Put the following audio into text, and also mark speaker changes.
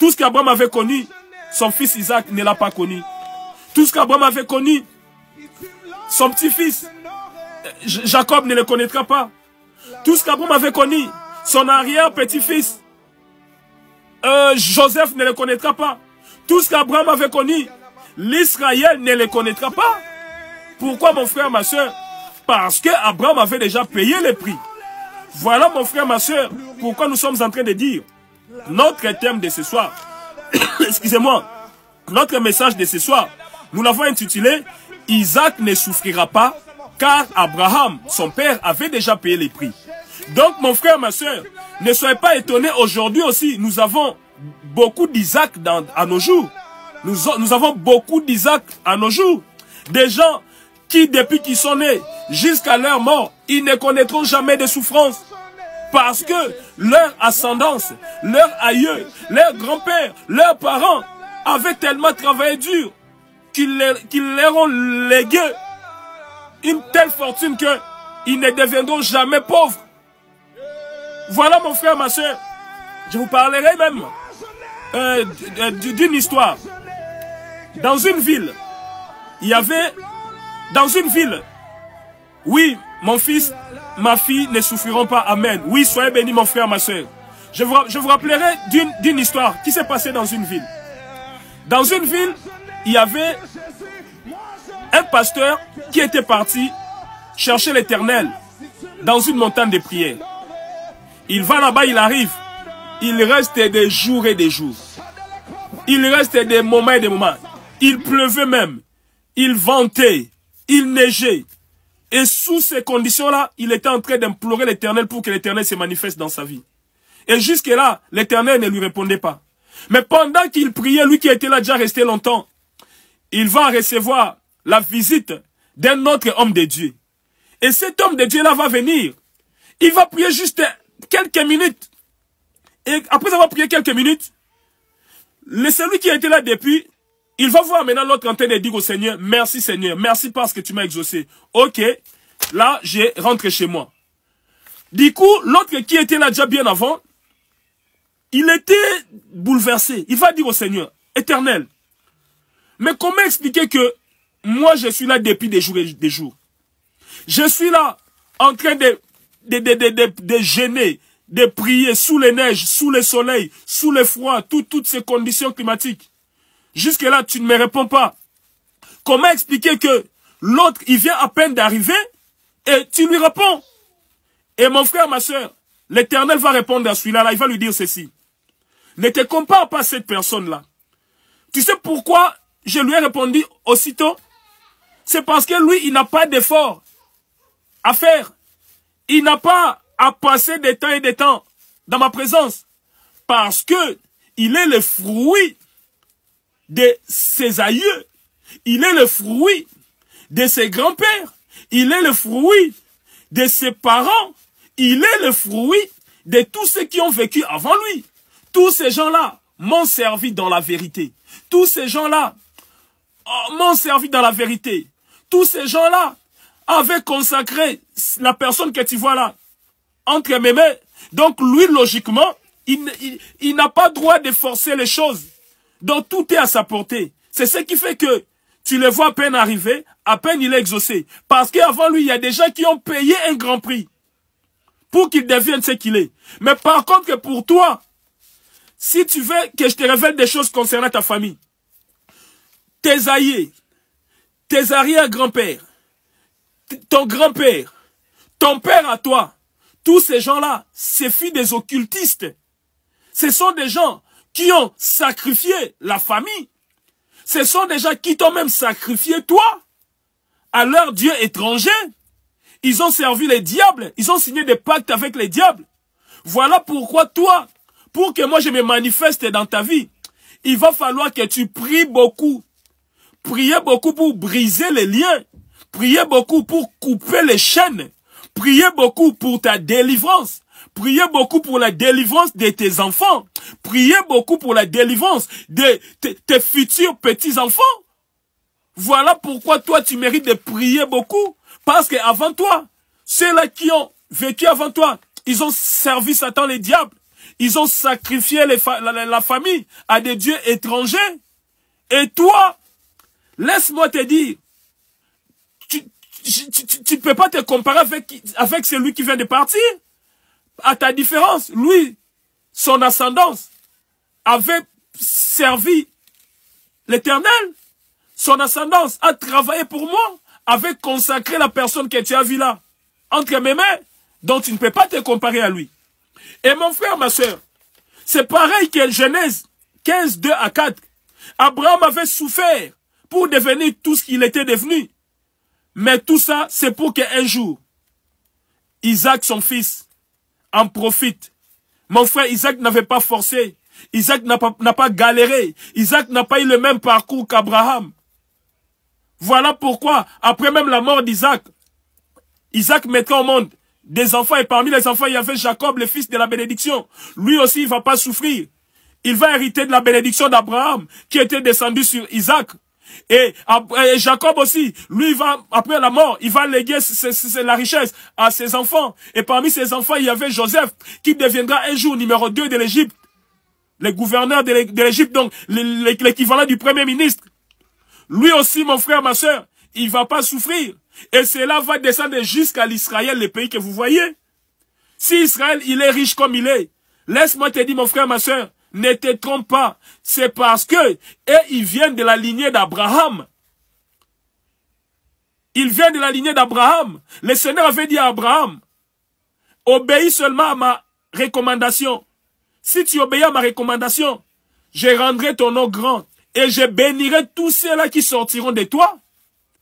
Speaker 1: Tout ce qu'Abraham avait connu, son fils Isaac ne l'a pas connu. Tout ce qu'Abraham avait connu, son petit-fils Jacob ne le connaîtra pas. Tout ce qu'Abraham avait connu, son arrière-petit-fils Joseph ne le connaîtra pas. Tout ce qu'Abraham avait connu, l'Israël ne le connaîtra pas. Pourquoi, mon frère, ma soeur? Parce qu'Abraham avait déjà payé le prix. Voilà, mon frère, ma soeur, pourquoi nous sommes en train de dire notre thème de ce soir. Excusez-moi. Notre message de ce soir, nous l'avons intitulé « Isaac ne souffrira pas, car Abraham, son père, avait déjà payé les prix. » Donc, mon frère, ma soeur, ne soyez pas étonnés. Aujourd'hui aussi, nous avons beaucoup d'Isaac à nos jours. Nous avons beaucoup d'Isaac à nos jours. Des gens qui, depuis qu'ils sont nés jusqu'à leur mort, ils ne connaîtront jamais de souffrance. Parce que leur ascendance, leur aïeux, leur grand-père, leurs parents avaient tellement travaillé dur qu'ils leur ont légué une telle fortune qu'ils ne deviendront jamais pauvres. Voilà, mon frère, ma soeur. Je vous parlerai même d'une histoire. Dans une ville, il y avait... Dans une ville, oui, mon fils, ma fille ne souffriront pas. Amen. Oui, soyez bénis, mon frère, ma soeur. Je vous rappellerai d'une histoire qui s'est passée dans une ville. Dans une ville, il y avait un pasteur qui était parti chercher l'Éternel dans une montagne de prière. Il va là-bas, il arrive. Il reste des jours et des jours. Il reste des moments et des moments. Il pleuvait même. Il ventait. Il neigeait. Et sous ces conditions-là, il était en train d'implorer l'Éternel pour que l'Éternel se manifeste dans sa vie. Et jusque-là, l'Éternel ne lui répondait pas. Mais pendant qu'il priait, lui qui était là déjà resté longtemps, il va recevoir la visite d'un autre homme de Dieu. Et cet homme de Dieu-là va venir. Il va prier juste quelques minutes. Et après avoir prié quelques minutes, celui qui a été là depuis, il va voir maintenant l'autre en train de dire au Seigneur, merci Seigneur, merci parce que tu m'as exaucé. Ok, là, je rentre chez moi. Du coup, l'autre qui était là déjà bien avant, il était bouleversé. Il va dire au Seigneur, Éternel, mais comment expliquer que moi je suis là depuis des jours et des jours? Je suis là en train de gêner, de prier sous les neiges, sous le soleil, sous le froid, toutes ces conditions climatiques. Jusque-là, tu ne me réponds pas. Comment expliquer que l'autre, il vient à peine d'arriver et tu lui réponds? Et mon frère, ma soeur, l'Éternel va répondre à celui-là, il va lui dire ceci. Ne te compare pas à cette personne-là. Tu sais pourquoi je lui ai répondu aussitôt? C'est parce que lui, il n'a pas d'effort à faire. Il n'a pas à passer des temps et des temps dans ma présence. Parce que il est le fruit de ses aïeux. Il est le fruit de ses grands-pères. Il est le fruit de ses parents. Il est le fruit de tous ceux qui ont vécu avant lui. Tous ces gens-là m'ont servi dans la vérité. Tous ces gens-là m'ont servi dans la vérité. Tous ces gens-là avaient consacré la personne que tu vois là entre mes mains. Donc lui, logiquement, il n'a pas droit de forcer les choses. Donc tout est à sa portée. C'est ce qui fait que tu le vois à peine arriver, à peine il est exaucé. Parce qu'avant lui, il y a des gens qui ont payé un grand prix pour qu'il devienne ce qu'il est. Mais par contre, pour toi, si tu veux que je te révèle des choses concernant ta famille, tes aïeux, tes arrière-grands-pères, ton grand-père, ton père à toi, tous ces gens-là, c'est filles des occultistes. Ce sont des gens qui ont sacrifié la famille. Ce sont des gens qui t'ont même sacrifié toi à leur Dieu étranger. Ils ont servi les diables. Ils ont signé des pactes avec les diables. Voilà pourquoi toi, pour que moi je me manifeste dans ta vie, il va falloir que tu pries beaucoup. Priez beaucoup pour briser les liens. Priez beaucoup pour couper les chaînes. Priez beaucoup pour ta délivrance. Priez beaucoup pour la délivrance de tes enfants. Priez beaucoup pour la délivrance de tes futurs petits-enfants. Voilà pourquoi toi, tu mérites de prier beaucoup. Parce qu'avant toi, ceux-là qui ont vécu avant toi, ils ont servi Satan, les diables. Ils ont sacrifié la famille à des dieux étrangers. Et toi, laisse-moi te dire, tu ne peux pas te comparer avec celui qui vient de partir. À ta différence, lui, son ascendance avait servi l'Éternel. Son ascendance a travaillé pour moi, avait consacré la personne que tu as vue là, entre mes mains, dont tu ne peux pas te comparer à lui. Et mon frère, ma soeur, c'est pareil que Genèse 15, 2 à 4. Abraham avait souffert pour devenir tout ce qu'il était devenu. Mais tout ça, c'est pour qu'un jour, Isaac, son fils, en profite. Mon frère, Isaac n'avait pas forcé. Isaac n'a pas galéré. Isaac n'a pas eu le même parcours qu'Abraham. Voilà pourquoi, après même la mort d'Isaac, Isaac mettra au monde des enfants, et parmi les enfants, il y avait Jacob, le fils de la bénédiction. Lui aussi, il ne va pas souffrir. Il va hériter de la bénédiction d'Abraham, qui était descendu sur Isaac. Et Jacob aussi, lui, après la mort, il va léguer la richesse à ses enfants. Et parmi ses enfants, il y avait Joseph, qui deviendra un jour numéro 2 de l'Égypte. Le gouverneur de l'Égypte, donc l'équivalent du premier ministre. Lui aussi, mon frère, ma soeur, il ne va pas souffrir. Et cela va descendre jusqu'à l'Israël, le pays que vous voyez. Si Israël, il est riche comme il est, laisse-moi te dire, mon frère, ma soeur, ne te trompe pas. C'est parce que ils viennent de la lignée d'Abraham. Ils viennent de la lignée d'Abraham. Le Seigneur avait dit à Abraham, obéis seulement à ma recommandation. Si tu obéis à ma recommandation, je rendrai ton nom grand et je bénirai tous ceux-là qui sortiront de toi.